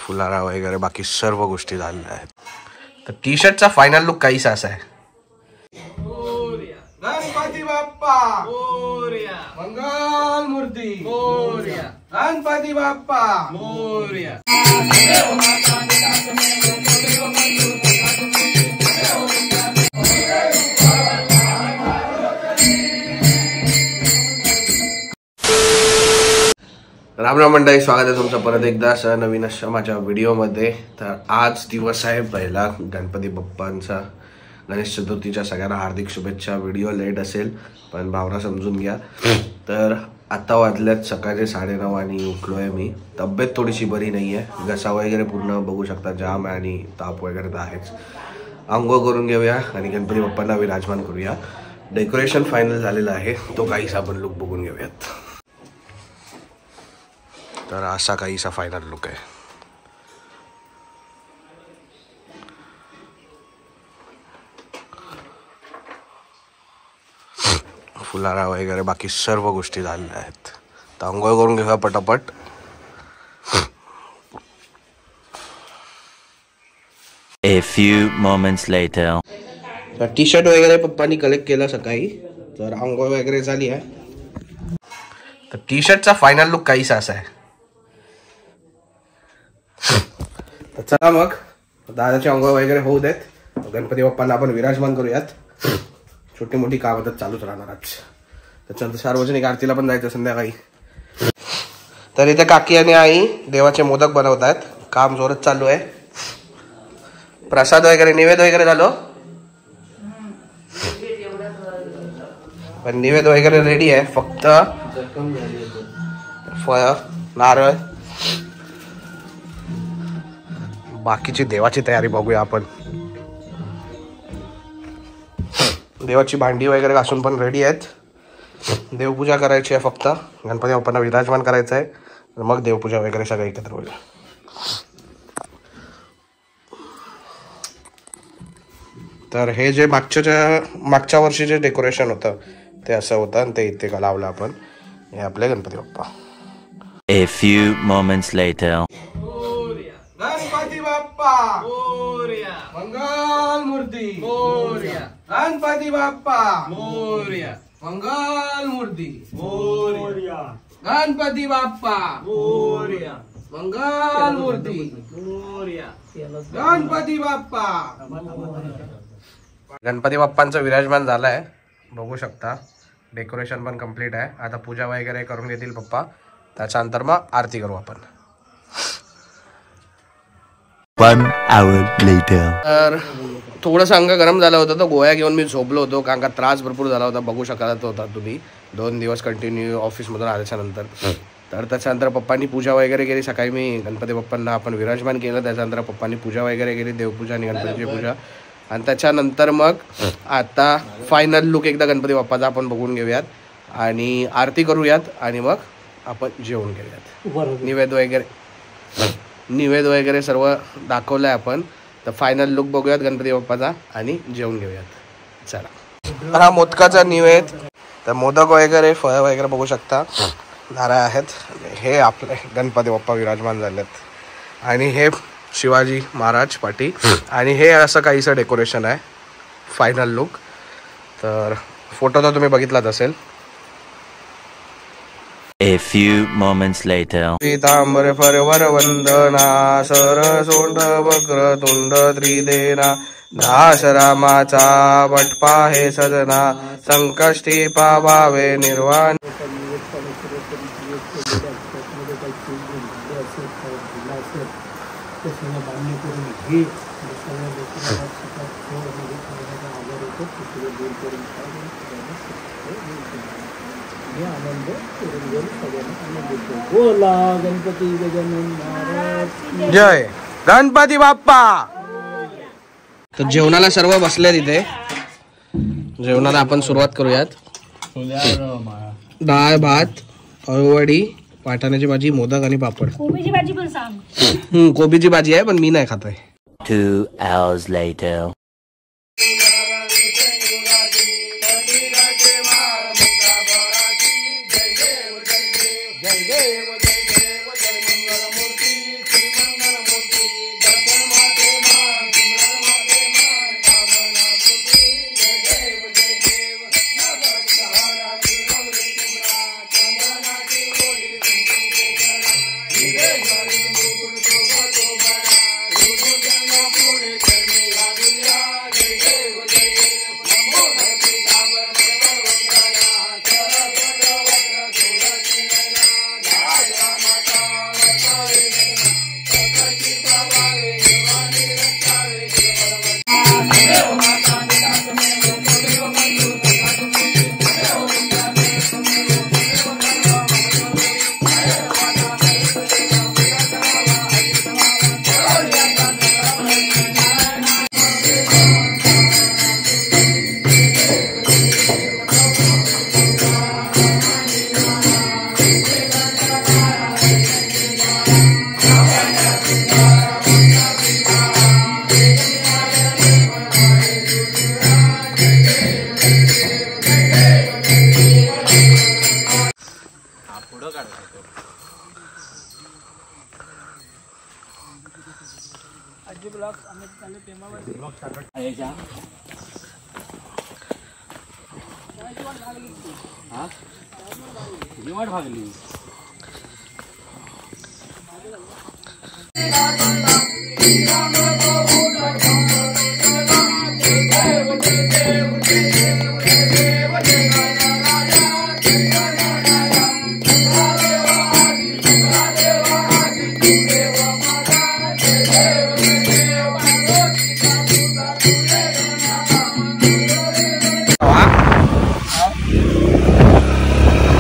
फुलारा वगैरे बाकी सर्व गोष्टी झालेल्या आहेत. तर टी शर्टचा फायनल लुक काहीसा असा आहे. गणपती बाप्पा मोरया, मंगल मूर्ती मोरया, गणपती बाप्पा मोरया. राम राम मंडळी, स्वागत आहे तुमचं परत एकदा नवीन अशा माझ्या व्हिडिओमध्ये. तर आज दिवस आहे पहिला गणपती बाप्पांचा. गणेश चतुर्थीच्या सगळ्यांना हार्दिक शुभेच्छा. व्हिडिओ लेट असेल पण भावना समजून घ्या. तर आता वाजल्यात सकाळचे 9:30 आणि उठलो आहे मी. तब्येत थोडीशी बरी नाही आहे, घसा वगैरे पूर्ण बघू शकता जाम आहे आणि ताप वगैरे तर आहेच. आंघोळ करून घेऊया आणि गणपती बाप्पांना विराजमान करूया. डेकोरेशन फायनल झालेलं आहे, तो काहीसा आपण लुक बघून घेऊयात. तर असा काहीसा फायनल लुक आहे. फुलारा वगैरे बाकी सर्व गोष्टी झालेल्या आहेत. तर आंघोळ करून घेऊया पटापट. A few moments later. तर टी शर्ट वगैरे पप्पांनी कलेक्ट केलं सकाळी. तर आंघोळ वगैरे झाली आहे. तर टी शर्टचा फायनल लुक काहीसा असा आहे. तर चला मग दादाची आंघोळ वगैरे होऊ देत, गणपती बाप्पांना आपण विराजमान करूयात. छोटी मोठी कामं तर चालूच राहणार आज. त्याच्यानंतर सार्वजनिक आरतीला पण जायचं संध्याकाळी. तर इथे काकी आणि आई देवाचे मोदक बनवत आहेत. काम जोरात चालू आहे. प्रसाद वगैरे निवेद वगैरे झालो, पण निवेद वगैरे रेडी आहे. फक्त फळ नारळ बाकीची देवाची तयारी बघूया आपण. देवाची भांडी वगैरे घासून पण रेडी आहेत. देवपूजा करायची आहे, फक्त गणपती बाप्पांना विराजमान करायचं आहे. मग देवपूजा वगैरे सगळं एकत्र होईल. तर हे जे मागच्या वर्षी जे डेकोरेशन होतं ते असं होतं आणि ते इथे लावलं आपण. हे आपले Ganpati Bappa. A few moments later. Ganpati Bappa Morya, मंगल मूर्ती मोरया, गणपती बाप्पा मोरया, मंगल मूर्ती मोरया, गणपती बाप्पा मोरया, मंगल मूर्ती मोरया, गणपती बाप्पा. गणपती बाप्पांचं विराजमान झालंय, बघू शकता. डेकोरेशन पण कम्प्लीट आहे. आता पूजा वगैरे करून घेतील पप्पा, त्याच्यानंतर मग आरती करू आपण. 1 hour later. तर थोडंसं अंग गरम झालं होतं, तर गोळ्या घेऊन मी झोपलो होतो, कारण का त्रास भरपूर झाला होता. बघू शकत होता तुम्ही 2 दिवस कंटिन्यू ऑफिसमधून आल्याच्या नंतर. तर त्याच्यानंतर पप्पांनी पूजा वगैरे केली. सकाळी मी गणपती बाप्पांना आपण विराजमान केलं. त्याच्यानंतर पप्पांनी पूजा वगैरे केली, देवपूजा आणि गणपतीची पूजा. आणि त्याच्यानंतर मग आता फायनल लुक एकदा गणपती बाप्पाचा आपण बघून घेऊयात आणि आरती करूयात आणि मग आपण जेवण घेऊयात. निवेद वगैरे सर्व दाखवलं आहे आपण. तर फायनल लुक बघूयात गणपती बाप्पाचा आणि जेवण घेऊयात. चला. हा मोदकाचा निवेद. तर मोदक वगैरे फळं वगैरे बघू शकता, नारळ आहेत. हे आपले गणपती बाप्पा विराजमान झालेत. आणि हे शिवाजी महाराज पाठी. आणि हे असं काहीसं डेकोरेशन आहे फायनल लुक. तर फोटो तर तुम्ही बघितलाच असेल. A few moments later. पीतांबर फरवर वंदना सरसोंड वक्रतुंड त्रिदेना दास रामाचा वटपा हे सजना संकष्टी पावावे निर्वाण. जय गणपती बाप्पा. तर जेवणाला सर्व बसले तिथे. जेवणाला आपण सुरुवात करूयात. डाळ भात, अळूवडी, वाटाण्याची भाजी, मोदक आणि पापड. कोबीची भाजी पण सांग. कोबीची भाजी आहे पण मी नाही खात आहे. 2 hours later. जय देव जय देव जय मंगल मूर्ती श्री मंगल मूर्ती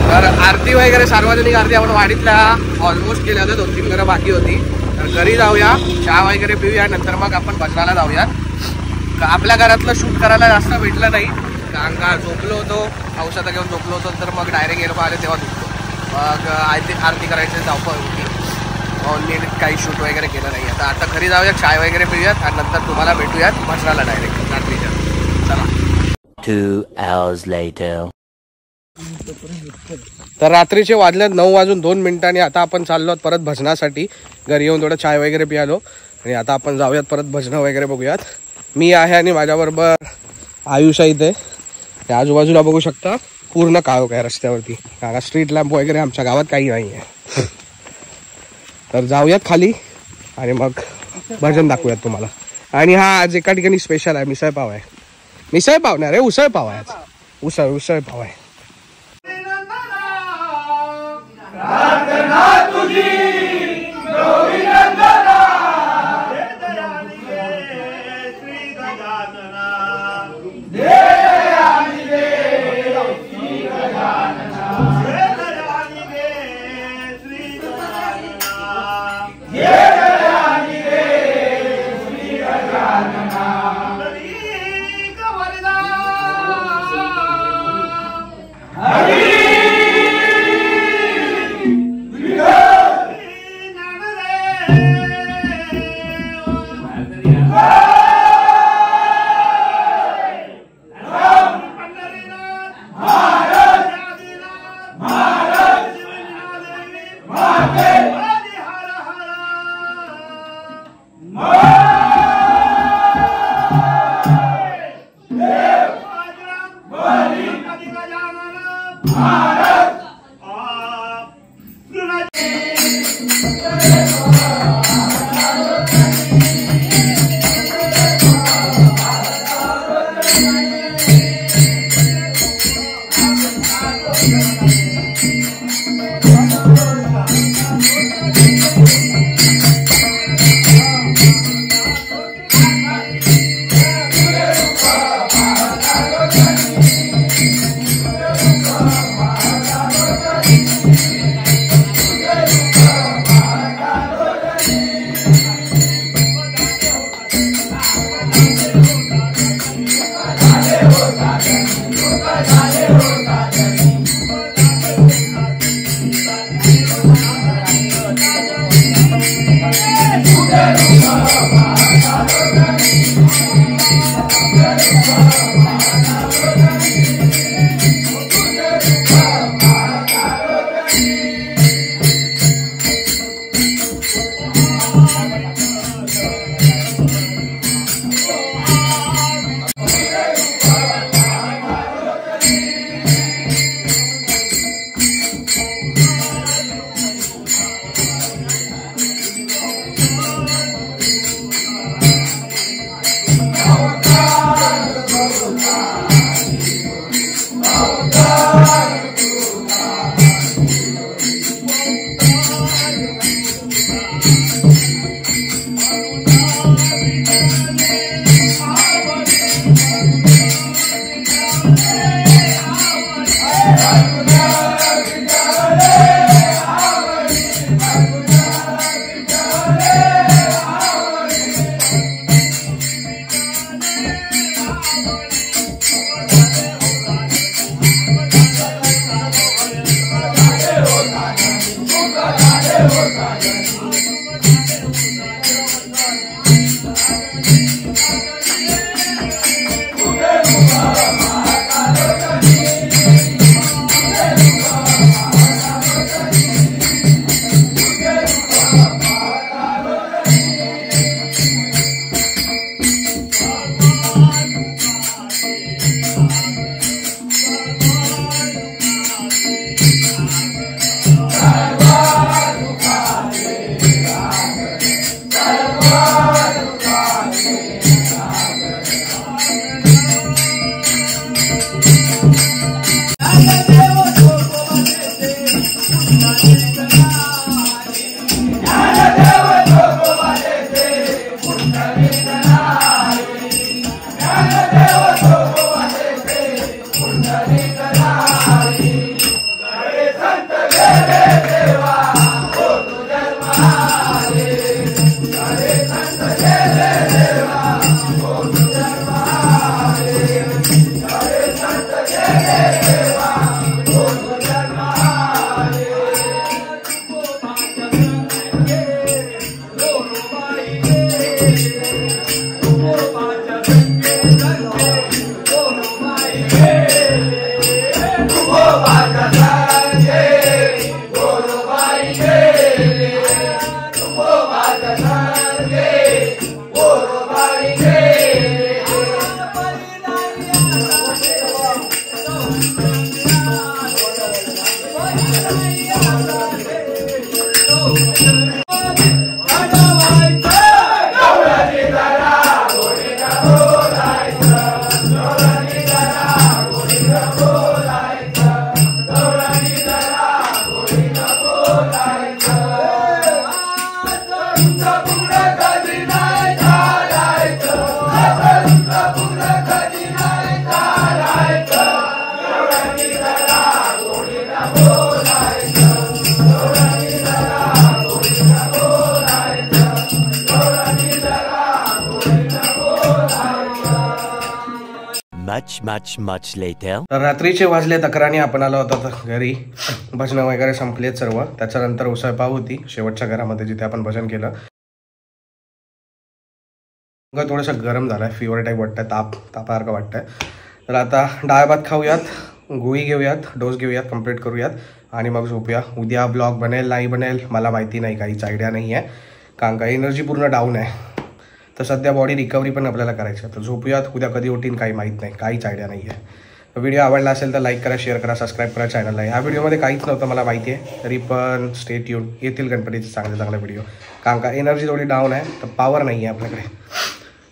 तर आरती वगैरे सार्वजनिक आरती आपण वाडीतल्या ऑलमोस्ट केल्या होत्या, 2-3 घरं बाकी होती. तर घरी जाऊया, चहा वगैरे पिऊया, नंतर मग आपण भजनाला जाऊया. आपल्या घरातलं शूट करायला जास्त भेटलं नाही, कारण का झोपलो होतो, औषधं घेऊन झोपलो होतो. तर मग डायरेक्ट एअरपा आले तेव्हा झोपलो. मग आरती करायची धावपळ होती, नीट काही शूट वगैरे केलं नाही. आता घरी जाऊया, चाय वगैरे पिऊयात आणि नंतर तुम्हाला भेटूयात भजनाला डायरेक्ट रात्रीच्या. चला. 2 hours later. तर रात्रीचे वाजल्यात 9:02 आणि आता आपण चाललो आहोत परत भजनासाठी. घरी येऊन थोडं चाय वगैरे पियालो आणि आता आपण जाऊयात परत भजनं वगैरे बघूयात. मी आहे आणि माझ्याबरोबर आयुष आहे. इथे त्या आजूबाजूला बघू शकता पूर्ण काळोख आहे रस्त्यावरती, कारण स्ट्रीट लॅम्प वगैरे आमच्या गावात काही नाही आहे. तर जाऊयात खाली आणि मग भजन दाखवूयात तुम्हाला. आणि हा आज एका ठिकाणी स्पेशल आहे, मिसळ पाव आहे. मिसळ पाव नाही रे, उसळ पाव आहे आज. उसळ पाव आहे. Much later. तर रात्रीचे वाजले 11 आपण आलो होतो घरी. भजन वगैरे संपलेत सर्व. त्याच्यानंतर उसळपाव होती शेवटच्या घरामध्ये जिथे आपण भजन केलं. थोडंसं गरम झालंय, फीवर टाईप वाटतंय, तापासारखं वाटतंय. तर आता डाळ भात खाऊयात, गोळी घेऊयात, डोस घेऊयात, कंप्लीट करूयात आणि मग झोपूया. उद्या ब्लॉग बनेल नाही बनेल मला माहिती नाही, काहीच आयडिया नाही आहे, कारण का एनर्जी पूर्ण डाऊन आहे. तर सध्या बॉडी रिकव्हरी पण आपल्याला करायची आहे. तर झोपूयात, उद्या कधी उठीन काही माहीत नाही, काहीच आयडिया नाही आहे. व्हिडिओ आवडला असेल तर लाईक करा, शेअर करा, सबस्क्राईब करा चॅनलला. ह्या व्हिडिओमध्ये काहीच नव्हतं मला माहिती आहे, तरी पण स्टे ट्यून, येतील गणपतीचे चांगले व्हिडिओ. कारण का एनर्जी थोडी डाऊन आहे, तर पॉवर नाही आहे आपल्याकडे.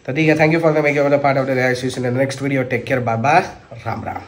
तर ठीक आहे, thank you for the making of the part of the in the next video. Take care, bye bye, Ram Ram.